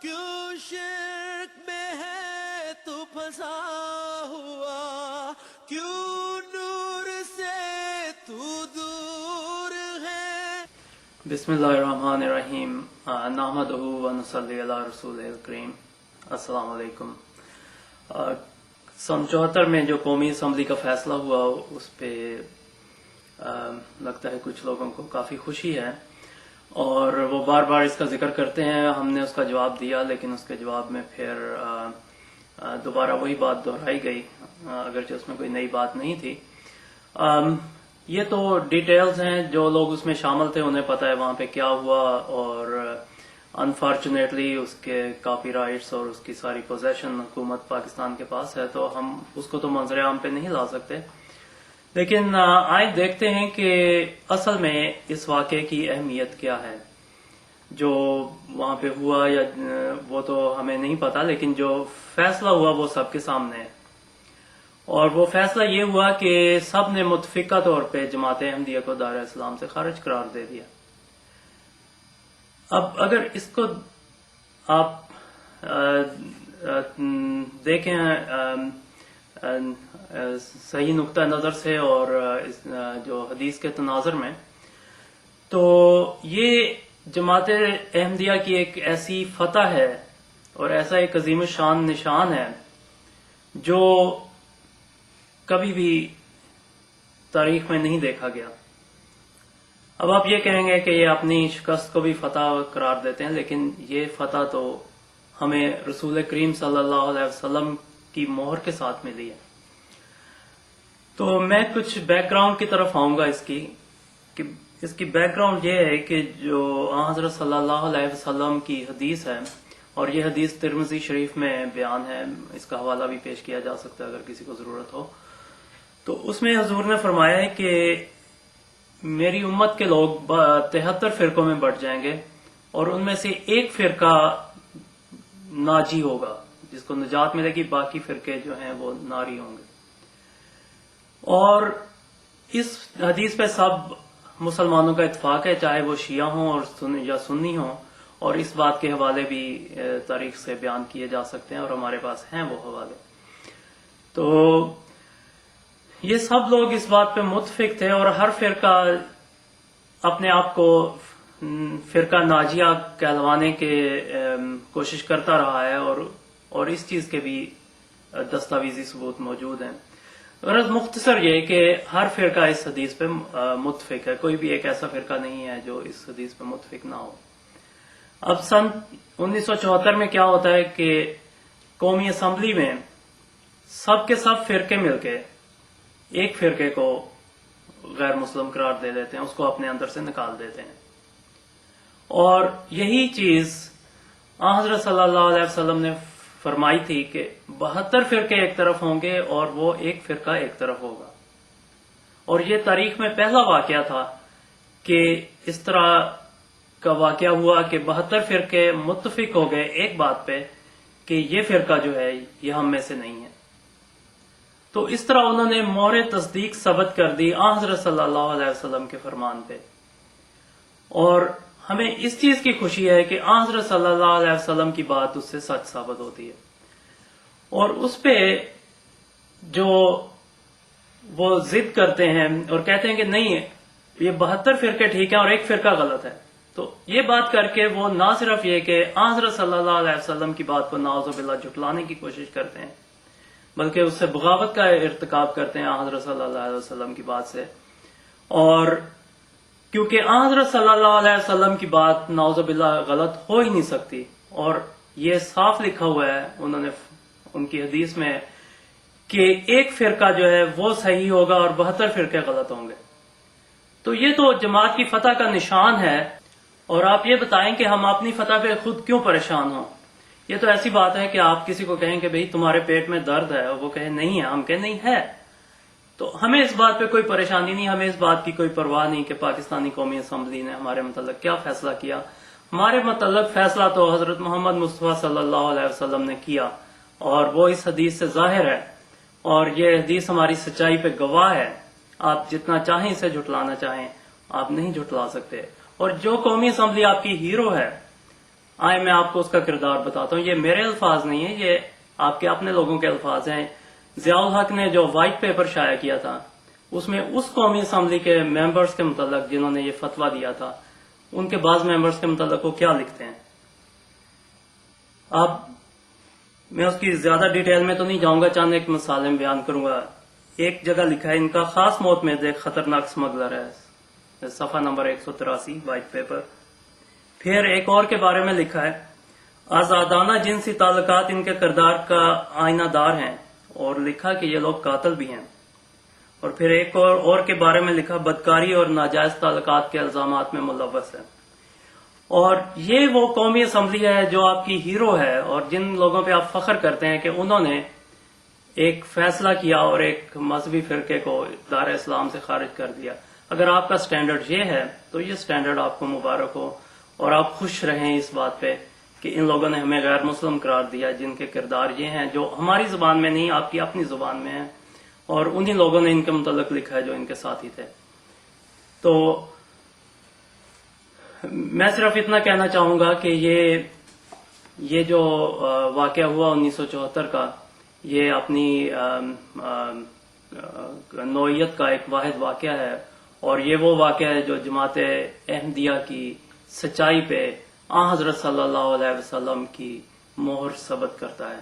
کیوں شرک میں ہے تو پھنسا ہوا، کیوں نور سے تو دور ہے۔ بسم اللہ الرحمن الرحیم، نحمدہ و نصلی علی رسول الکریم۔ السلام علیکم۔ سن 74 میں جو قومی اسمبلی کا فیصلہ ہوا اس پہ لگتا ہے کچھ لوگوں کو کافی خوشی ہے، اور وہ بار بار اس کا ذکر کرتے ہیں۔ ہم نے اس کا جواب دیا، لیکن اس کے جواب میں پھر دوبارہ وہی بات دہرائی گئی، اگرچہ اس میں کوئی نئی بات نہیں تھی۔ یہ تو ڈیٹیلز ہیں، جو لوگ اس میں شامل تھے انہیں پتہ ہے وہاں پہ کیا ہوا، اور انفارچونیٹلی اس کے کاپی رائٹس اور اس کی ساری پوزیشن حکومت پاکستان کے پاس ہے، تو ہم اس کو تو منظر عام پہ نہیں لا سکتے۔ لیکن آئے دیکھتے ہیں کہ اصل میں اس واقعے کی اہمیت کیا ہے۔ جو وہاں پہ ہوا یا وہ تو ہمیں نہیں پتا، لیکن جو فیصلہ ہوا وہ سب کے سامنے ہے، اور وہ فیصلہ یہ ہوا کہ سب نے متفقہ طور پہ جماعت احمدیہ کو دار اسلام سے خارج قرار دے دیا۔ اب اگر اس کو آپ دیکھیں صحیح نقطہ نظر سے اور جو حدیث کے تناظر میں، تو یہ جماعت احمدیہ کی ایک ایسی فتح ہے اور ایسا ایک عظیم الشان نشان ہے جو کبھی بھی تاریخ میں نہیں دیکھا گیا۔ اب آپ یہ کہیں گے کہ یہ اپنی شکست کو بھی فتح قرار دیتے ہیں، لیکن یہ فتح تو ہمیں رسول کریم صلی اللہ علیہ وسلم کی مہر کے ساتھ ملی ہے۔ تو میں کچھ بیک گراؤنڈ کی طرف آؤں گا اس کی بیک گراؤنڈ یہ ہے کہ جو حضرت صلی اللہ علیہ وسلم کی حدیث ہے، اور یہ حدیث ترمذی شریف میں بیان ہے، اس کا حوالہ بھی پیش کیا جا سکتا ہے اگر کسی کو ضرورت ہو۔ تو اس میں حضور نے فرمایا ہے کہ میری امت کے لوگ 73 فرقوں میں بٹ جائیں گے، اور ان میں سے ایک فرقہ ناجی ہوگا، جس کو نجات ملے گی، باقی فرقے جو ہیں وہ ناری ہوں گے۔ اور اس حدیث پہ سب مسلمانوں کا اتفاق ہے، چاہے وہ شیعہ ہوں اور یا سنی ہوں، اور اس بات کے حوالے بھی تاریخ سے بیان کیے جا سکتے ہیں، اور ہمارے پاس ہیں وہ حوالے۔ تو یہ سب لوگ اس بات پہ متفق تھے، اور ہر فرقہ اپنے آپ کو فرقہ ناجیہ کہلوانے کے کوشش کرتا رہا ہے، اور اس چیز کے بھی دستاویزی ثبوت موجود ہیں۔ غرض مختصر یہ کہ ہر فرقہ اس حدیث پہ متفق ہے، کوئی بھی ایک ایسا فرقہ نہیں ہے جو اس حدیث پہ متفق نہ ہو۔ اب سن 1974 میں کیا ہوتا ہے کہ قومی اسمبلی میں سب کے سب فرقے مل کے ایک فرقے کو غیر مسلم قرار دے دیتے ہیں، اس کو اپنے اندر سے نکال دیتے ہیں، اور یہی چیز حضرت صلی اللہ علیہ وسلم نے فرمائی تھی کہ 72 فرقے ایک طرف ہوں گے اور وہ ایک فرقہ ایک طرف ہوگا۔ اور یہ تاریخ میں پہلا واقعہ تھا کہ اس طرح کا واقعہ ہوا کہ 72 فرقے متفق ہو گئے ایک بات پہ کہ یہ فرقہ جو ہے یہ ہم میں سے نہیں ہے۔ تو اس طرح انہوں نے مہر تصدیق ثبت کر دی حضرت صلی اللہ علیہ وسلم کے فرمان پہ، اور ہمیں اس چیز کی خوشی ہے کہ حضرت صلی اللہ علیہ وسلم کی بات اس سے سچ ثابت ہوتی ہے، اور اس پہ جو وہ ضد کرتے ہیں اور کہتے ہیں کہ نہیں یہ 72 فرقے ٹھیک ہیں اور ایک فرقہ غلط ہے، تو یہ بات کر کے وہ نہ صرف یہ کہ حضرت صلی اللہ علیہ وسلم کی بات کو نعوذ باللہ جھٹلانے کی کوشش کرتے ہیں، بلکہ اس سے بغاوت کا ارتکاب کرتے ہیں حضرت صلی اللہ علیہ وسلم کی بات سے۔ اور کیونکہ حضرت صلی اللہ علیہ وسلم کی بات نعوذ باللہ غلط ہو ہی نہیں سکتی، اور یہ صاف لکھا ہوا ہے انہوں نے ان کی حدیث میں کہ ایک فرقہ جو ہے وہ صحیح ہوگا اور 72 فرقے غلط ہوں گے۔ تو یہ تو جماعت کی فتح کا نشان ہے، اور آپ یہ بتائیں کہ ہم اپنی فتح پہ خود کیوں پریشان ہوں؟ یہ تو ایسی بات ہے کہ آپ کسی کو کہیں کہ بھئی تمہارے پیٹ میں درد ہے، اور وہ کہیں نہیں ہے، ہم کہیں نہیں ہے، تو ہمیں اس بات پہ کوئی پریشانی نہیں، ہمیں اس بات کی کوئی پرواہ نہیں کہ پاکستانی قومی اسمبلی نے ہمارے متعلق کیا فیصلہ کیا۔ ہمارے متعلق فیصلہ تو حضرت محمد مصطفیٰ صلی اللہ علیہ وسلم نے کیا، اور وہ اس حدیث سے ظاہر ہے، اور یہ حدیث ہماری سچائی پہ گواہ ہے۔ آپ جتنا چاہیں اسے جھٹلانا چاہیں، آپ نہیں جھٹلا سکتے۔ اور جو قومی اسمبلی آپ کی ہیرو ہے، آئے میں آپ کو اس کا کردار بتاتا ہوں. یہ میرے الفاظ نہیں ہیں، یہ آپ کے اپنے لوگوں کے الفاظ ہیں. ضیاء الحق نے جو وائٹ پیپر شائع کیا تھا اس میں اس قومی اسمبلی کے ممبرز کے متعلق جنہوں نے یہ فتویٰ دیا تھا ان کے بعض ممبرز کے متعلق وہ کیا لکھتے ہیں. اب میں اس کی زیادہ ڈیٹیل میں تو نہیں جاؤں گا، چند ایک مثالیں بیان کروں گا. ایک جگہ لکھا ہے ان کا خاص موت میں ایک خطرناک اسمگلر ہے، صفحہ نمبر 183 وائٹ پیپر. پھر ایک اور کے بارے میں لکھا ہے آزادانہ جنسی تعلقات ان کے کردار کا آئینہ دار ہیں، اور لکھا کہ یہ لوگ قاتل بھی ہیں. اور پھر ایک اور کے بارے میں لکھا بدکاری اور ناجائز تعلقات کے الزامات میں ملوث ہے. اور یہ وہ قومی اسمبلی ہے جو آپ کی ہیرو ہے اور جن لوگوں پہ آپ فخر کرتے ہیں کہ انہوں نے ایک فیصلہ کیا اور ایک مذہبی فرقے کو دار اسلام سے خارج کر دیا. اگر آپ کا سٹینڈرڈ یہ ہے تو یہ سٹینڈرڈ آپ کو مبارک ہو، اور آپ خوش رہیں اس بات پہ کہ ان لوگوں نے ہمیں غیر مسلم قرار دیا جن کے کردار یہ ہیں جو ہماری زبان میں نہیں آپ کی اپنی زبان میں ہیں، اور انہی لوگوں نے ان کے متعلق لکھا ہے جو ان کے ساتھی تھے. تو میں صرف اتنا کہنا چاہوں گا کہ یہ جو واقعہ ہوا 1974 کا، یہ اپنی نوعیت کا ایک واحد واقعہ ہے، اور یہ وہ واقعہ ہے جو جماعت احمدیہ کی سچائی پہ آن حضرت صلی اللہ علیہ وسلم کی مہر ثبت کرتا ہے.